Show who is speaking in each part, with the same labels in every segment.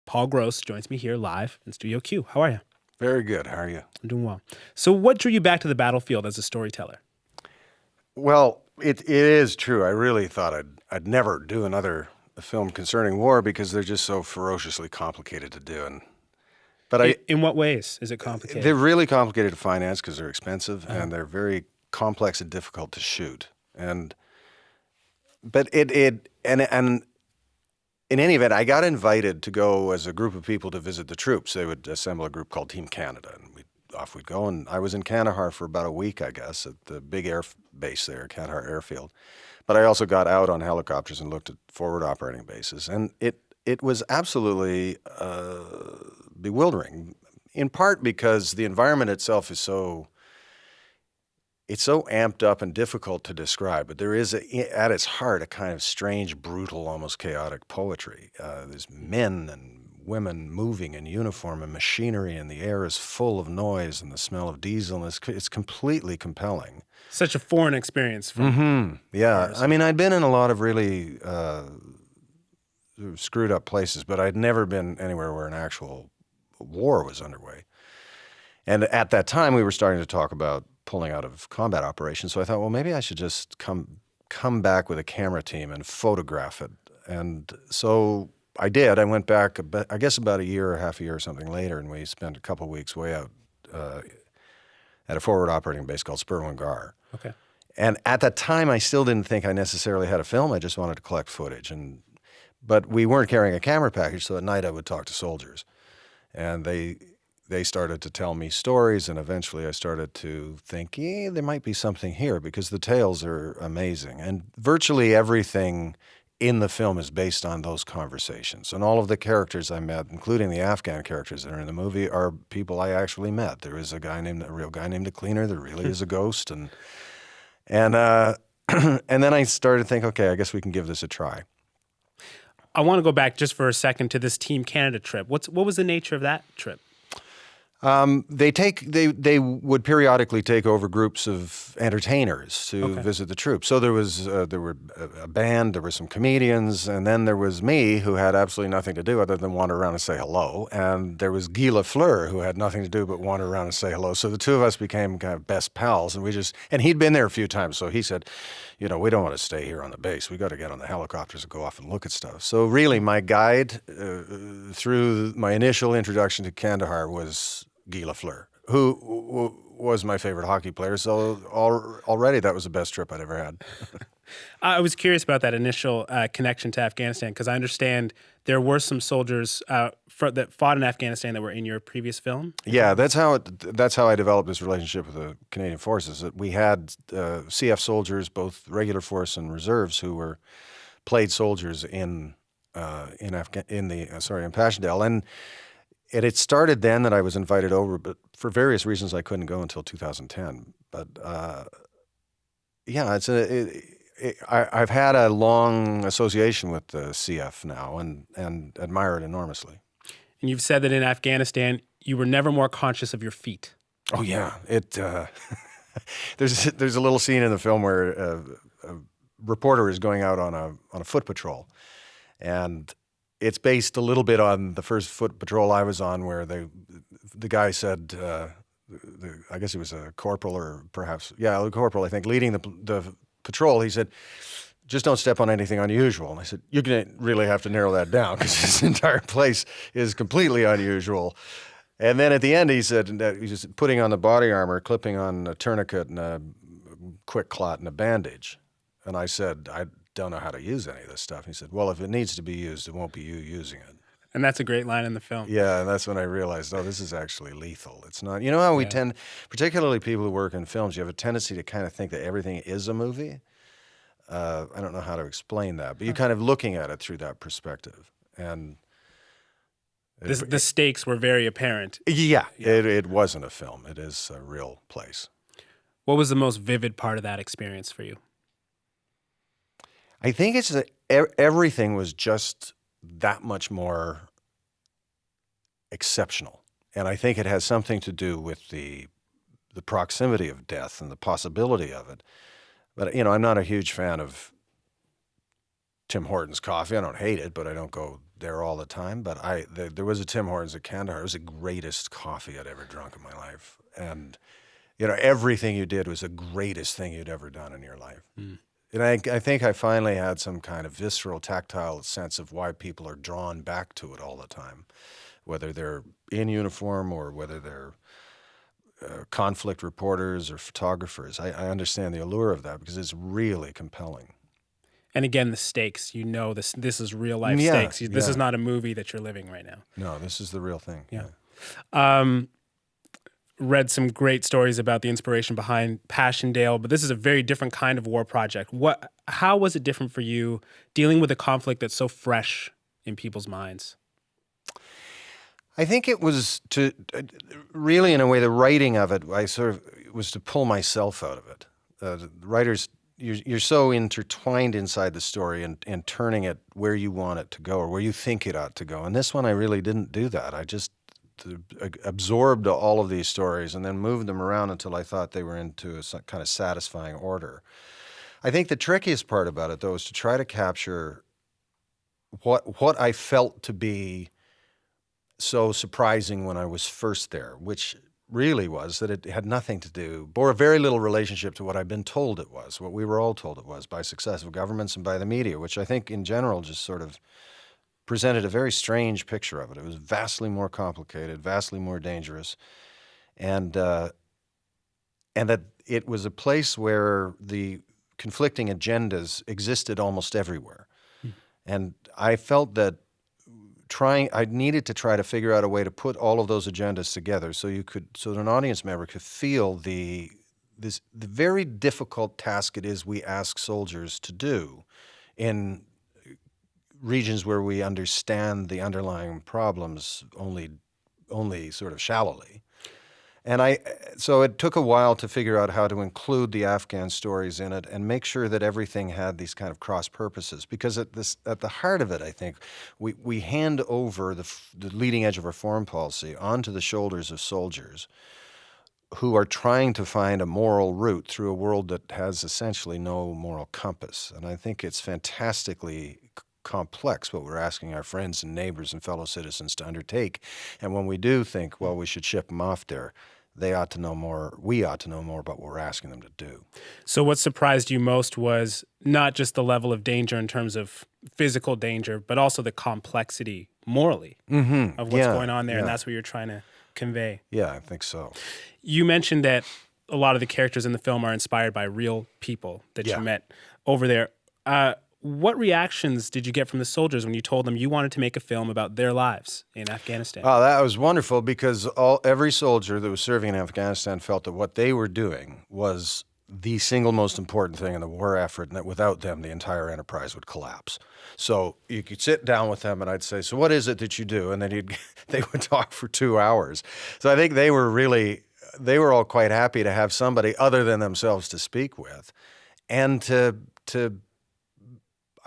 Speaker 1: Paul Gross joins me here live in Studio Q. How are you?
Speaker 2: Very good. How are you?
Speaker 1: I'm doing well. So what drew you back to the battlefield as a storyteller?
Speaker 2: Well, it is true. I really thought I'd never do another film concerning war because they're just so ferociously complicated to do. But
Speaker 1: In what ways is it complicated?
Speaker 2: they're really complicated to finance because they're expensive and they're very complex and difficult to shoot. But in any event, I got invited to go as a group of people to visit the troops. They would assemble a group called Team Canada, and off we'd go. And I was in Kandahar for about a week, I guess, at the big air base there, Kandahar Airfield. But I also got out on helicopters and looked at forward operating bases. And it was absolutely bewildering, in part because the environment itself is it's so amped up and difficult to describe, but there is, at its heart, a kind of strange, brutal, almost chaotic poetry. There's men and women moving in uniform and machinery, and the air is full of noise and the smell of diesel, and it's completely compelling.
Speaker 1: Such a foreign experience.
Speaker 2: Yeah. I mean, I'd been in a lot of really screwed up places, but I'd never been anywhere where an actual war was underway. And at that time, we were starting to talk about pulling out of combat operations. So I thought, well, maybe I should just come back with a camera team and photograph it. And so I did. I went back, I guess about a year or half a year or something later, and we spent a couple of weeks way out at a forward operating base called Spurwingar.
Speaker 1: Okay.
Speaker 2: And at that time, I still didn't think I necessarily had a film. I just wanted to collect footage. But we weren't carrying a camera package, so at night I would talk to soldiers. And they started to tell me stories, and eventually I started to think, there might be something here because the tales are amazing. And virtually everything in the film is based on those conversations. And all of the characters I met, including the Afghan characters that are in the movie, are people I actually met. There is a real guy named the Cleaner. There really is a ghost. And then I started to think, okay, I guess we can give this a try.
Speaker 1: I want to go back just for a second to this Team Canada trip. What was the nature of that trip?
Speaker 2: They would periodically take over groups of entertainers to visit the troops. So there were a band, there were some comedians, and then there was me, who had absolutely nothing to do other than wander around and say hello. And there was Guy Lafleur, who had nothing to do but wander around and say hello. So the two of us became kind of best pals, and he'd been there a few times. So he said, we don't want to stay here on the base. We got to get on the helicopters and go off and look at stuff. So really, my guide through my initial introduction to Kandahar was Guy Lafleur, who was my favorite hockey player. So already that was the best trip I'd ever had.
Speaker 1: I was curious about that initial connection to Afghanistan because I understand there were some soldiers that fought in Afghanistan that were in your previous film.
Speaker 2: Yeah, that's how I developed this relationship with the Canadian Forces. That we had CF soldiers, both regular force and reserves, who played soldiers in Passchendaele, and it started then that I was invited over, but for various reasons I couldn't go until 2010. But I've had a long association with the CF now and admire it enormously.
Speaker 1: And you've said that in Afghanistan you were never more conscious of your feet.
Speaker 2: Oh yeah, there's a little scene in the film where a reporter is going out on a foot patrol, and it's based a little bit on the first foot patrol I was on, where the guy said, I guess he was a corporal or perhaps, a corporal, I think, leading the patrol. He said, just don't step on anything unusual. And I said, you're going to really have to narrow that down because this entire place is completely unusual. And then at the end, he said that he was putting on the body armor, clipping on a tourniquet and a quick clot and a bandage. And I said, I don't know how to use any of this stuff. He said, well, if it needs to be used, it won't be you using it.
Speaker 1: And that's a great line in the film.
Speaker 2: Yeah, and that's when I realized, this is actually lethal. It's not, how we tend, particularly people who work in films, you have a tendency to kind of think that everything is a movie. I don't know how to explain that, but you're kind of looking at it through that perspective. And
Speaker 1: the stakes were very apparent.
Speaker 2: Yeah. It wasn't a film. It is a real place.
Speaker 1: What was the most vivid part of that experience for you?
Speaker 2: I think it's that everything was just that much more exceptional. And I think it has something to do with the proximity of death and the possibility of it. But, I'm not a huge fan of Tim Hortons coffee. I don't hate it, but I don't go there all the time, but there was a Tim Hortons at Kandahar. It was the greatest coffee I'd ever drunk in my life. And, everything you did was the greatest thing you'd ever done in your life. And I think I finally had some kind of visceral, tactile sense of why people are drawn back to it all the time, whether they're in uniform or whether they're conflict reporters or photographers. I understand the allure of that because it's really compelling.
Speaker 1: And again, the stakes, this is real life stakes. This is not a movie that you're living right now.
Speaker 2: No, this is the real thing.
Speaker 1: Yeah. Read some great stories about the inspiration behind Passchendaele, but this is a very different kind of war project. How was it different for you dealing with a conflict that's so fresh in people's minds?
Speaker 2: I think it was really, in a way, the writing of it, was to pull myself out of it. The writers, you're so intertwined inside the story and turning it where you want it to go or where you think it ought to go. And this one, I really didn't do that. I just absorbed all of these stories and then moved them around until I thought they were into a kind of satisfying order. I think the trickiest part about it, though, is to try to capture what I felt to be so surprising when I was first there, which really was that it had nothing to do, bore very little relationship to what I'd been told it was, what we were all told it was by successive governments and by the media, which I think in general just sort of presented a very strange picture of it. It was vastly more complicated, vastly more dangerous, and that it was a place where the conflicting agendas existed almost everywhere. And I felt that I needed to try to figure out a way to put all of those agendas together so that an audience member could feel the very difficult task it is we ask soldiers to do in regions where we understand the underlying problems only sort of shallowly. And so it took a while to figure out how to include the Afghan stories in it and make sure that everything had these kind of cross purposes. Because at the heart of it, I think, we hand over the leading edge of our foreign policy onto the shoulders of soldiers who are trying to find a moral route through a world that has essentially no moral compass. And I think it's fantastically complex what we're asking our friends and neighbors and fellow citizens to undertake. And when we do think, well, we should ship them off there, they ought to know more, we ought to know more about what we're asking them to do.
Speaker 1: So what surprised you most was not just the level of danger in terms of physical danger, but also the complexity morally of what's going on there, and that's what you're trying to convey.
Speaker 2: Yeah, I think so.
Speaker 1: You mentioned that a lot of the characters in the film are inspired by real people that you met over there. What reactions did you get from the soldiers when you told them you wanted to make a film about their lives in Afghanistan?
Speaker 2: Oh, that was wonderful because every soldier that was serving in Afghanistan felt that what they were doing was the single most important thing in the war effort, and that without them, the entire enterprise would collapse. So you could sit down with them and I'd say, so what is it that you do? And then they would talk for 2 hours. So I think they were all quite happy to have somebody other than themselves to speak with. And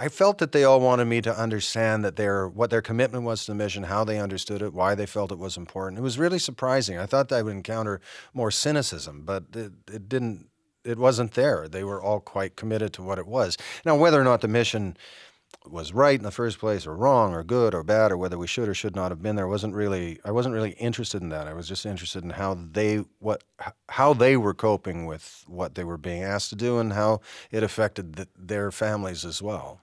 Speaker 2: I felt that they all wanted me to understand that what their commitment was to the mission, how they understood it, why they felt it was important. It was really surprising. I thought that I would encounter more cynicism, but it didn't. It wasn't there. They were all quite committed to what it was. Now, whether or not the mission was right in the first place, or wrong, or good, or bad, or whether we should or should not have been there, I wasn't really interested in that. I was just interested in how they were coping with what they were being asked to do, and how it affected their families as well.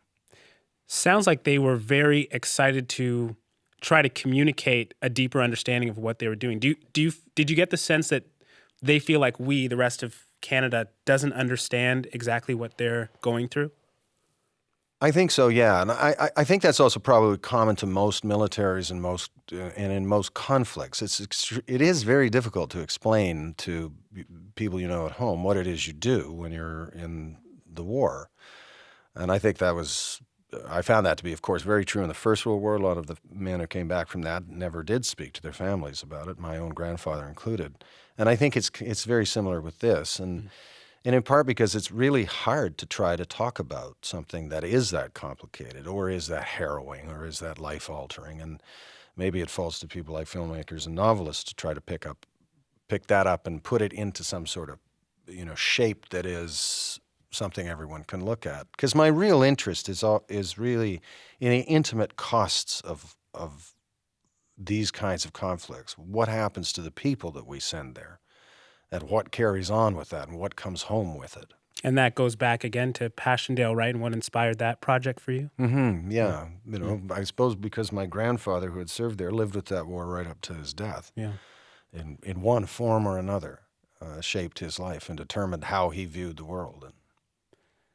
Speaker 1: Sounds like they were very excited to try to communicate a deeper understanding of what they were doing. Did you get the sense that they feel like the rest of Canada, doesn't understand exactly what they're going through?
Speaker 2: I think so, yeah, and I think that's also probably common to most militaries and in most conflicts. It is very difficult to explain to people at home what it is you do when you're in the war, and I think I found that to be, of course, very true in the First World War. A lot of the men who came back from that never did speak to their families about it, my own grandfather included. And I think it's very similar with this, and in part because it's really hard to try to talk about something that is that complicated, or is that harrowing, or is that life-altering. And maybe it falls to people like filmmakers and novelists to try to pick that up and put it into some sort of shape that is something everyone can look at. Because my real interest is really in the intimate costs of these kinds of conflicts. What happens to the people that we send there, and what carries on with that, and what comes home with it.
Speaker 1: And that goes back again to Passchendaele, right? And what inspired that project for you?
Speaker 2: Mm-hmm. Yeah. You know, I suppose because my grandfather, who had served there, lived with that war right up to his death.
Speaker 1: Yeah.
Speaker 2: In one form or another, shaped his life and determined how he viewed the world. And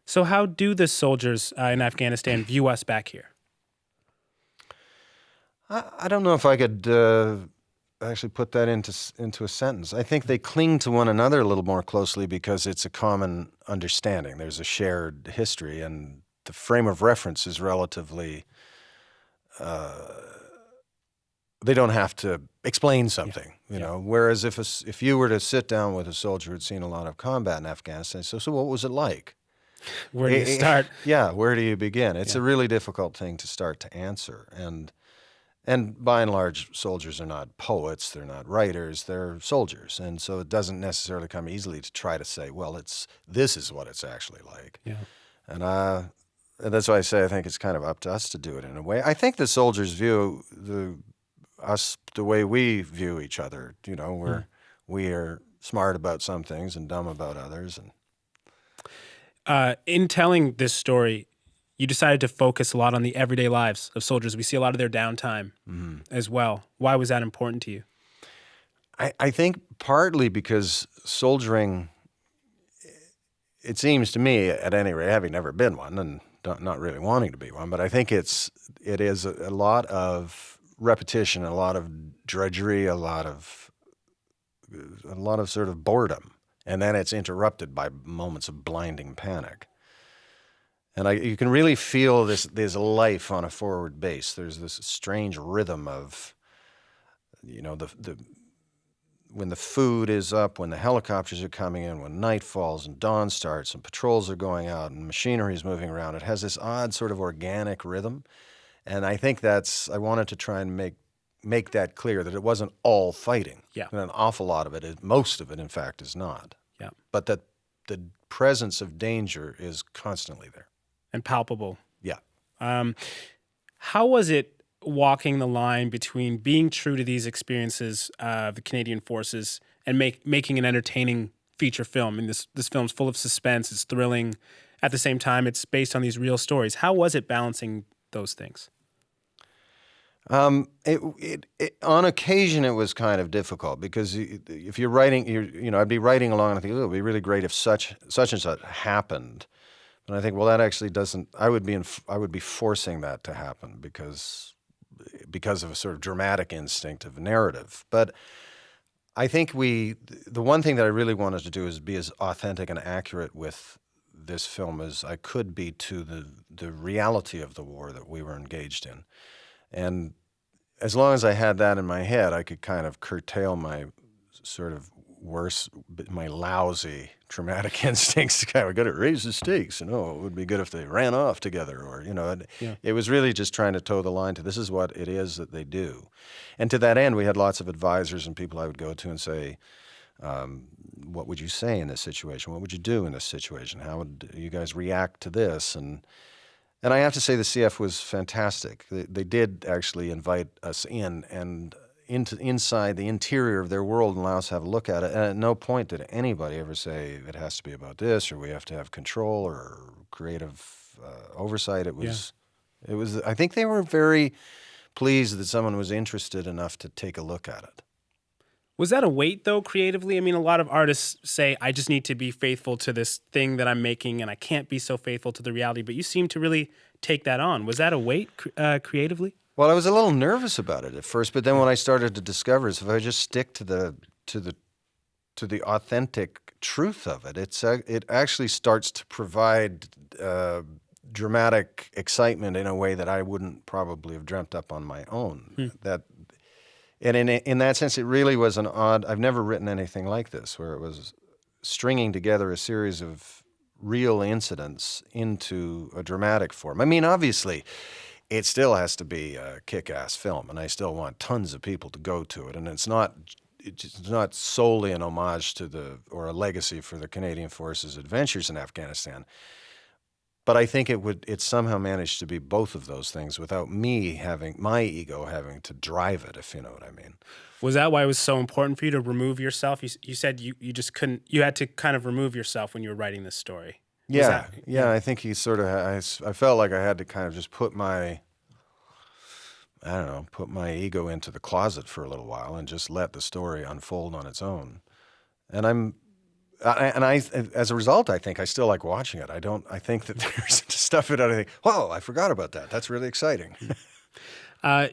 Speaker 1: So how do the soldiers in Afghanistan view us back here?
Speaker 2: I don't know if I could actually put that into a sentence. I think they cling to one another a little more closely because it's a common understanding. There's a shared history, and the frame of reference is relatively. They don't have to explain something, you know. Whereas if you were to sit down with a soldier who'd seen a lot of combat in Afghanistan, so what was it like?
Speaker 1: Where do you start?
Speaker 2: Yeah, where do you begin? It's a really difficult thing to start to answer, and by and large, soldiers are not poets, they're not writers, they're soldiers, and so it doesn't necessarily come easily to try to say, well, this is what it's actually like.
Speaker 1: Yeah.
Speaker 2: And that's why I say I think it's kind of up to us to do it in a way. I think the soldiers view us the way we view each other. You know, we are smart about some things and dumb about others. And
Speaker 1: In telling this story, you decided to focus a lot on the everyday lives of soldiers. We see a lot of their downtime as well. Why was that important to you?
Speaker 2: I think partly because soldiering, it seems to me, at any rate, having never been one and not really wanting to be one, but I think it is a lot of repetition, a lot of drudgery, a lot of sort of boredom, and then it's interrupted by moments of blinding panic. And you can really feel there's life on a forward base. There's this strange rhythm of, you know, when the food is up, when the helicopters are coming in, when night falls and dawn starts and patrols are going out and machinery is moving around. It has this odd sort of organic rhythm. And I think I wanted to try and make that clear, that it wasn't all fighting.
Speaker 1: Yeah.
Speaker 2: And an awful lot of it, most of it, in fact, is not.
Speaker 1: Yeah.
Speaker 2: But that the presence of danger is constantly there.
Speaker 1: And palpable.
Speaker 2: Yeah.
Speaker 1: How was it walking the line between being true to these experiences of the Canadian Forces and making an entertaining feature film? And this film's full of suspense, it's thrilling. At the same time, it's based on these real stories. How was it balancing those things?
Speaker 2: On occasion it was kind of difficult because if you're writing, I'd be writing along and I think, oh, it would be really great if such and such happened. And I think, well, that actually doesn't. I would be forcing that to happen because of a sort of dramatic instinct of narrative. But I think the one thing that I really wanted to do is be as authentic and accurate with this film as I could be to the reality of the war that we were engaged in. And as long as I had that in my head, I could kind of curtail my sort of my lousy traumatic instincts. Kind of got to raise the stakes, it would be good if they ran off together, or It was really just trying to toe the line to this is what it is that they do. And to that end, we had lots of advisors and people I would go to and say, what would you say in this situation? What would you do in this situation? How would you guys react to this? And I have to say the CF was fantastic. They did actually invite us in and inside the interior of their world and allow us to have a look at it. And at no point did anybody ever say it has to be about this or we have to have control or creative oversight. It was. I think they were very pleased that someone was interested enough to take a look at it.
Speaker 1: Was that a weight, though, creatively? I mean, a lot of artists say, I just need to be faithful to this thing that I'm making, and I can't be so faithful to the reality. But you seem to really take that on. Was that a weight creatively?
Speaker 2: Well, I was a little nervous about it at first, but then what I started to discover is if I just stick to the authentic truth of it, it actually starts to provide dramatic excitement in a way that I wouldn't probably have dreamt up on my own. And in that sense, it really was an odd. I've never written anything like this, where it was stringing together a series of real incidents into a dramatic form. I mean, obviously, it still has to be a kick-ass film, and I still want tons of people to go to it. And it's not it's not solely an homage to or a legacy for the Canadian Forces' adventures in Afghanistan. But I think it somehow managed to be both of those things without me having my ego having to drive it, if you know what I mean.
Speaker 1: Was that why it was so important for you to remove yourself? You said you just couldn't, you had to kind of remove yourself when you were writing this story.
Speaker 2: Yeah, I think he sort of, I felt like I had to kind of just put my ego into the closet for a little while and just let the story unfold on its own. And as a result, I think I still like watching it. I think that there's stuff in it. I think, whoa, I forgot about that. That's really exciting.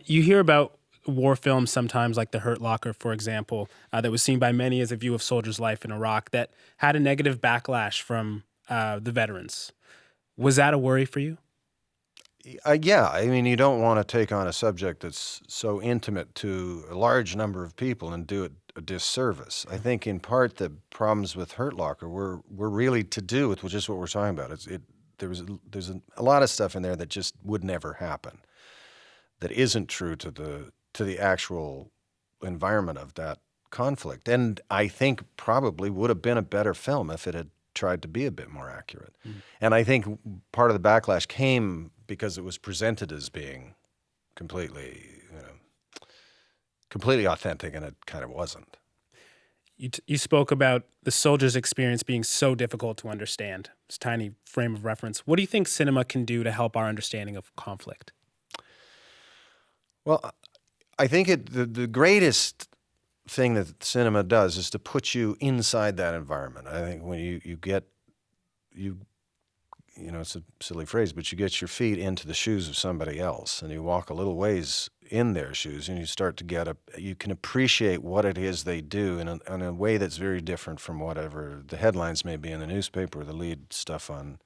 Speaker 1: You hear about war films sometimes, like The Hurt Locker, for example, that was seen by many as a view of soldiers' life in Iraq that had a negative backlash from the veterans. Was that a worry for you?
Speaker 2: Yeah, I mean, you don't want to take on a subject that's so intimate to a large number of people and do it a disservice. I think in part the problems with Hurt Locker were really to do with just what we're talking about. There's a lot of stuff in there that just would never happen. That isn't true to the actual environment of that conflict, and I think probably would have been a better film if it had tried to be a bit more accurate. And I think part of the backlash came because it was presented as being completely authentic, and it kind of wasn't.
Speaker 1: You spoke about the soldier's experience being so difficult to understand. This tiny frame of reference. What do you think cinema can do to help our understanding of conflict?
Speaker 2: Well, I think the greatest thing that cinema does is to put you inside that environment. I think when you get it's a silly phrase, but you get your feet into the shoes of somebody else and you walk a little ways in their shoes and you start to you can appreciate what it is they do in a way that's very different from whatever the headlines may be in the newspaper or the lead stuff on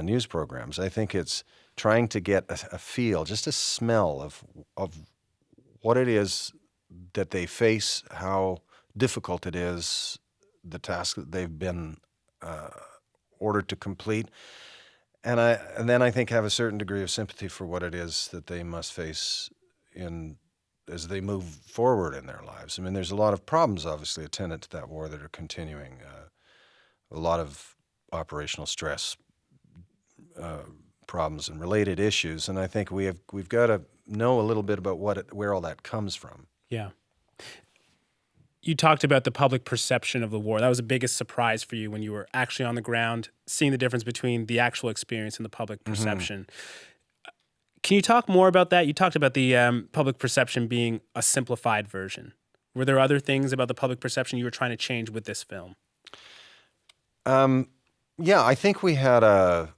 Speaker 2: news programs. I think it's trying to get a feel, just a smell of what it is that they face, how difficult it is, the task that they've been ordered to complete, and then I think have a certain degree of sympathy for what it is that they must face as they move forward in their lives. I mean, there's a lot of problems obviously attendant to that war that are continuing. A lot of operational stress problems and related issues, and I think we've got to know a little bit about where all that comes from.
Speaker 1: Yeah. You talked about the public perception of the war. That was the biggest surprise for you when you were actually on the ground, seeing the difference between the actual experience and the public perception. Mm-hmm. Can you talk more about that? You talked about the public perception being a simplified version. Were there other things about the public perception you were trying to change with this film?
Speaker 2: Yeah, I think we had a...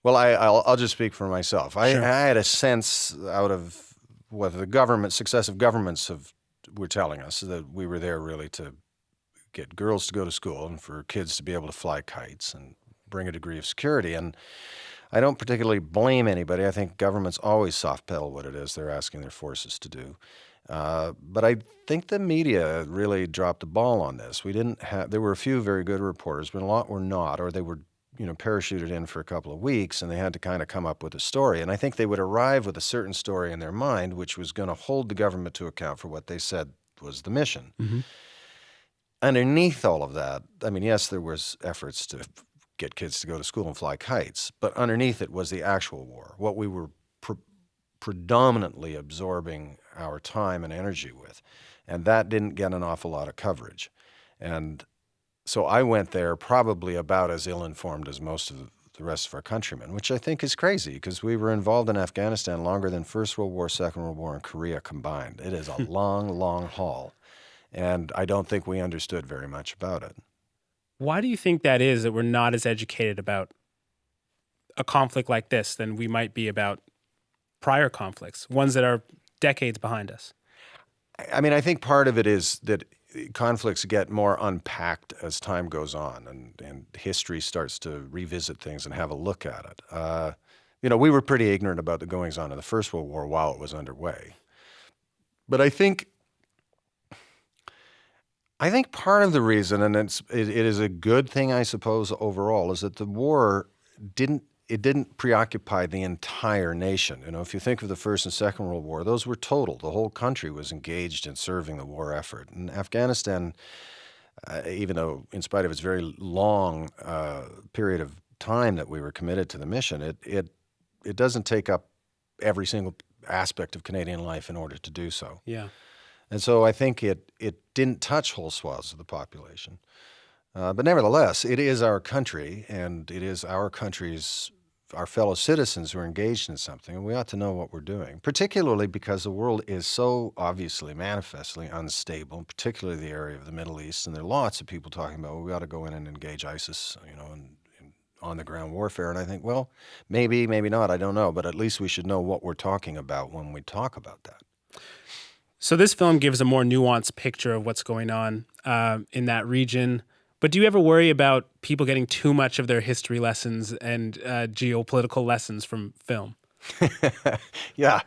Speaker 2: Well, I'll just speak for myself. Sure. I had a sense out of what successive governments were telling us, that we were there really to get girls to go to school and for kids to be able to fly kites and bring a degree of security. And I don't particularly blame anybody. I think governments always soft pedal what it is they're asking their forces to do. But I think the media really dropped the ball on this. There were a few very good reporters, but a lot were not, or they were parachuted in for a couple of weeks, and they had to kind of come up with a story. And I think they would arrive with a certain story in their mind, which was going to hold the government to account for what they said was the mission. Mm-hmm. Underneath all of that, I mean, yes, there was efforts to get kids to go to school and fly kites, but underneath it was the actual war, what we were predominantly absorbing our time and energy with. And that didn't get an awful lot of coverage. And so I went there probably about as ill-informed as most of the rest of our countrymen, which I think is crazy because we were involved in Afghanistan longer than First World War, Second World War, and Korea combined. It is a long, long haul, and I don't think we understood very much about it.
Speaker 1: Why do you think that is, that we're not as educated about a conflict like this than we might be about prior conflicts, ones that are decades behind us?
Speaker 2: I mean, I think part of it is that conflicts get more unpacked as time goes on, and history starts to revisit things and have a look at it. We were pretty ignorant about the goings-on of the First World War while it was underway. But I think part of the reason, and it is a good thing, I suppose, overall, is that the war didn't it didn't preoccupy the entire nation. You know, if you think of the First and Second World War, those were total. The whole country was engaged in serving the war effort. And Afghanistan, even though in spite of its very long period of time that we were committed to the mission, it doesn't take up every single aspect of Canadian life in order to do so.
Speaker 1: Yeah.
Speaker 2: And so I think it didn't touch whole swaths of the population. But nevertheless, it is our country, and it is our fellow citizens who are engaged in something, and we ought to know what we're doing, particularly because the world is so obviously, manifestly unstable, particularly the area of the Middle East. And there are lots of people talking about, well, we ought to go in and engage ISIS, you know, in on-the-ground warfare. And I think, well, maybe not, I don't know, but at least we should know what we're talking about when we talk about that.
Speaker 1: So this film gives a more nuanced picture of what's going on in that region. But do you ever worry about people getting too much of their history lessons and geopolitical lessons from film?
Speaker 2: Yeah.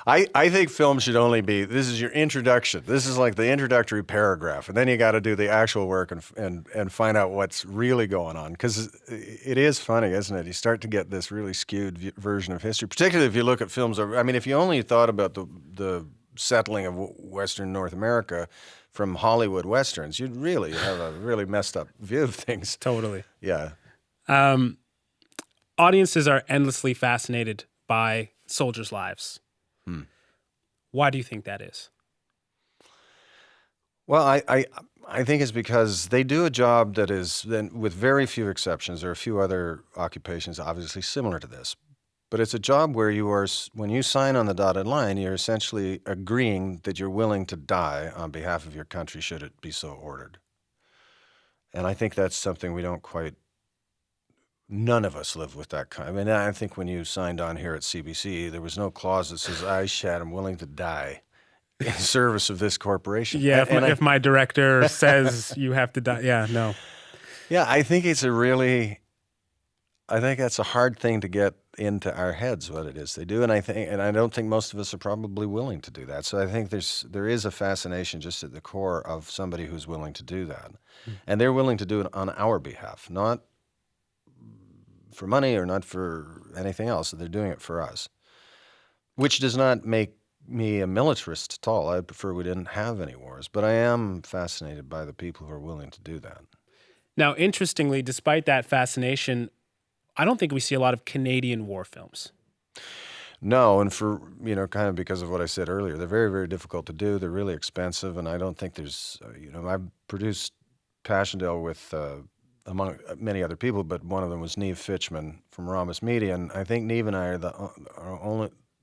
Speaker 2: I think film should only be, this is your introduction. This is like the introductory paragraph. And then you got to do the actual work and find out what's really going on. Because it is funny, isn't it? You start to get this really skewed version of history, particularly if you look at films. I mean, if you only thought about the settling of Western North America from Hollywood Westerns, you'd really have a really messed up view of things.
Speaker 1: Totally.
Speaker 2: Yeah.
Speaker 1: Audiences are endlessly fascinated by soldiers' lives. Why do you think that is?
Speaker 2: Well, I think it's because they do a job that is, then, with very few exceptions, there are a few other occupations obviously similar to this, but it's a job where when you sign on the dotted line, you're essentially agreeing that you're willing to die on behalf of your country should it be so ordered. And I think that's something we don't quite, none of us live with that kind. I mean, I think when you signed on here at CBC, there was no clause that says, I, Shad, am willing to die in service of this corporation.
Speaker 1: Yeah, if my director says you have to die, yeah, no.
Speaker 2: Yeah, I think that's a hard thing to get into our heads, what it is they do, and I don't think most of us are probably willing to do that. So I think there is a fascination just at the core of somebody who's willing to do that, and they're willing to do it on our behalf, not for money or not for anything else. They're doing it for us, which does not make me a militarist at all. I prefer we didn't have any wars, but I am fascinated by the people who are willing to do that.
Speaker 1: Now, interestingly, despite that fascination, I don't think we see a lot of Canadian war films.
Speaker 2: No, and for, kind of because of what I said earlier, they're very, very difficult to do. They're really expensive, and I don't think there's, I've produced Passchendaele with, among many other people, but one of them was Niamh Fitchman from Rhombus Media, and I think Niamh and I are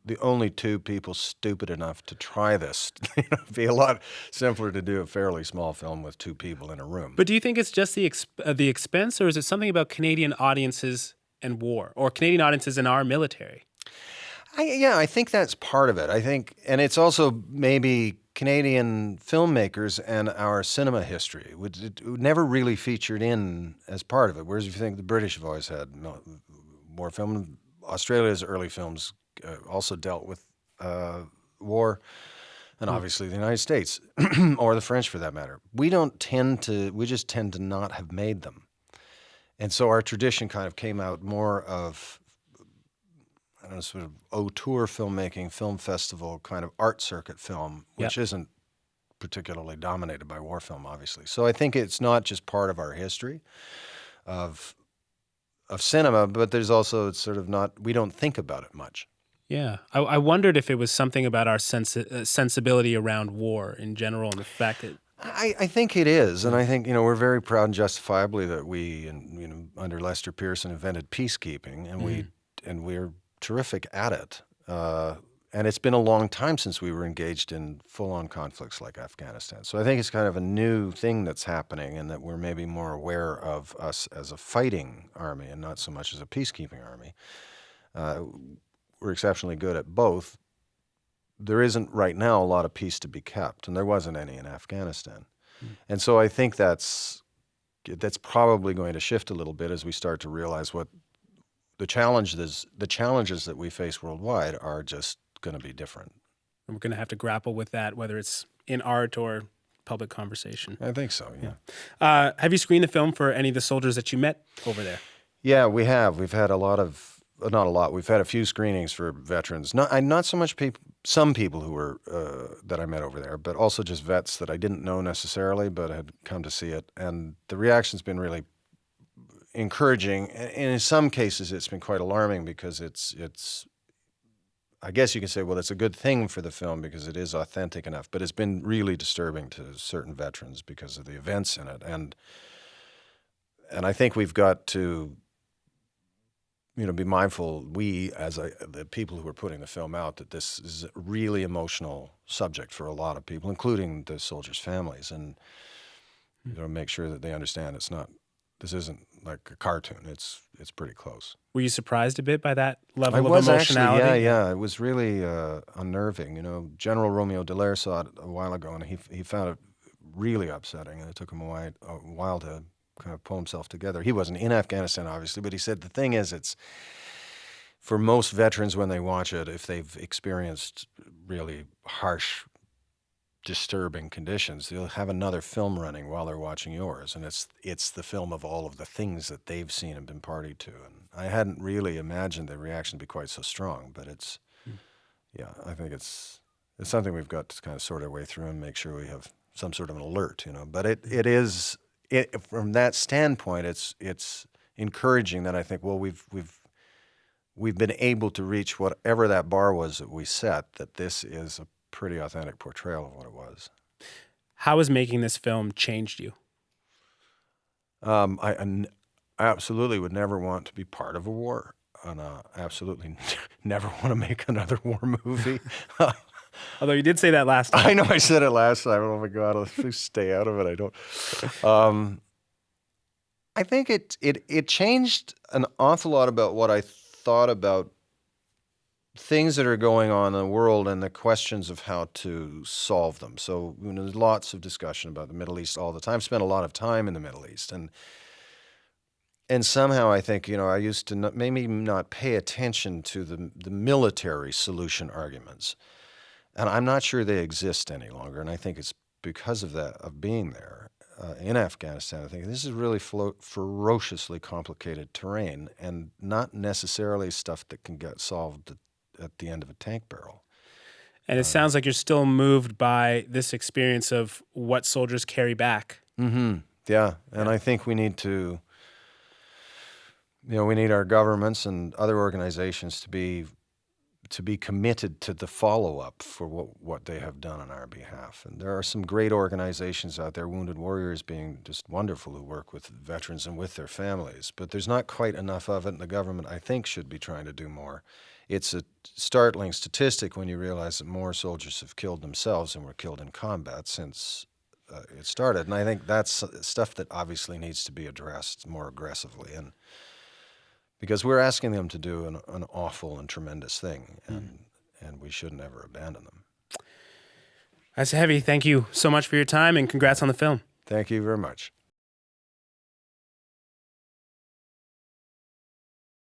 Speaker 2: the only two people stupid enough to try this. It'd be a lot simpler to do a fairly small film with two people in a room.
Speaker 1: But do you think it's just the expense, or is it something about Canadian audiences and war, or Canadian audiences in our military?
Speaker 2: I think that's part of it. I think, and it's also maybe Canadian filmmakers and our cinema history, which it never really featured in as part of it. Whereas if you think the British have always had war film, Australia's early films also dealt with war, and obviously the United States, or the French for that matter. We just tend to not have made them. And so our tradition kind of came out more of, sort of auteur filmmaking, film festival, kind of art circuit film, which isn't particularly dominated by war film, obviously. So I think it's not just part of our history of cinema, but there's also, it's sort of not, we don't think about it much.
Speaker 1: Yeah. I wondered if it was something about our sensibility around war in general, and the fact that...
Speaker 2: I think it is, and I think, we're very proud and justifiably that we, under Lester Pearson, invented peacekeeping, and we're terrific at it. And it's been a long time since we were engaged in full-on conflicts like Afghanistan. So I think it's kind of a new thing that's happening, and that we're maybe more aware of us as a fighting army and not so much as a peacekeeping army. We're exceptionally good at both. There isn't right now a lot of peace to be kept, and there wasn't any in Afghanistan. And so I think that's probably going to shift a little bit as we start to realize what the challenges that we face worldwide are just going to be different.
Speaker 1: And we're going to have to grapple with that, whether it's in art or public conversation.
Speaker 2: I think so, yeah.
Speaker 1: Have you screened the film for any of the soldiers that you met over there?
Speaker 2: Yeah, we have. We've had a lot of, not a lot. We've had a few screenings for veterans. Not so much people. Some people who were that I met over there, but also just vets that I didn't know necessarily, but had come to see it, and the reaction's been really encouraging. And in some cases, it's been quite alarming because it's. I guess you can say, well, it's a good thing for the film because it is authentic enough, but it's been really disturbing to certain veterans because of the events in it, and I think we've got to be mindful, we as the people who are putting the film out, that this is a really emotional subject for a lot of people, including the soldiers' families, and make sure that they understand this isn't like a cartoon. It's pretty close.
Speaker 1: Were you surprised a bit by that
Speaker 2: I
Speaker 1: level of
Speaker 2: was actually,
Speaker 1: emotionality?
Speaker 2: yeah. It was really unnerving. General Romeo Dallaire saw it a while ago, and he found it really upsetting, and it took him a while to kind of pull himself together. He wasn't in Afghanistan, obviously, but he said the thing is, it's for most veterans when they watch it, if they've experienced really harsh, disturbing conditions, they'll have another film running while they're watching yours, and it's the film of all of the things that they've seen and been party to. And I hadn't really imagined the reaction to be quite so strong, but yeah, I think it's something we've got to kind of sort our way through and make sure we have some sort of an alert, But it is from that standpoint, it's encouraging that I think, well, we've been able to reach whatever that bar was that we set, that this is a pretty authentic portrayal of what it was.
Speaker 1: How has making this film changed you?
Speaker 2: I absolutely would never want to be part of a war, and absolutely never want to make another war movie.
Speaker 1: Although you did say that last time.
Speaker 2: I know I said it last time. Oh my God, I'll stay out of it. I don't. I think it changed an awful lot about what I thought about things that are going on in the world and the questions of how to solve them. So there's lots of discussion about the Middle East all the time. I've spent a lot of time in the Middle East, and somehow I think I used to maybe not pay attention to the military solution arguments, and I'm not sure they exist any longer. And I think it's because of that, of being there in Afghanistan. I think this is really ferociously complicated terrain, and not necessarily stuff that can get solved at the end of a tank barrel.
Speaker 1: And it sounds like you're still moved by this experience of what soldiers carry back.
Speaker 2: Mm-hmm. Yeah, and I think we need to, we need our governments and other organizations to be committed to the follow-up for what they have done on our behalf. And there are some great organizations out there, Wounded Warriors being just wonderful, who work with veterans and with their families. But there's not quite enough of it, and the government, I think, should be trying to do more. It's a startling statistic when you realize that more soldiers have killed themselves than were killed in combat since it started. And I think that's stuff that obviously needs to be addressed more aggressively. And because we're asking them to do an awful and tremendous thing, and we shouldn't ever abandon them.
Speaker 1: That's heavy. Thank you so much for your time, and congrats on the film.
Speaker 2: Thank you very much.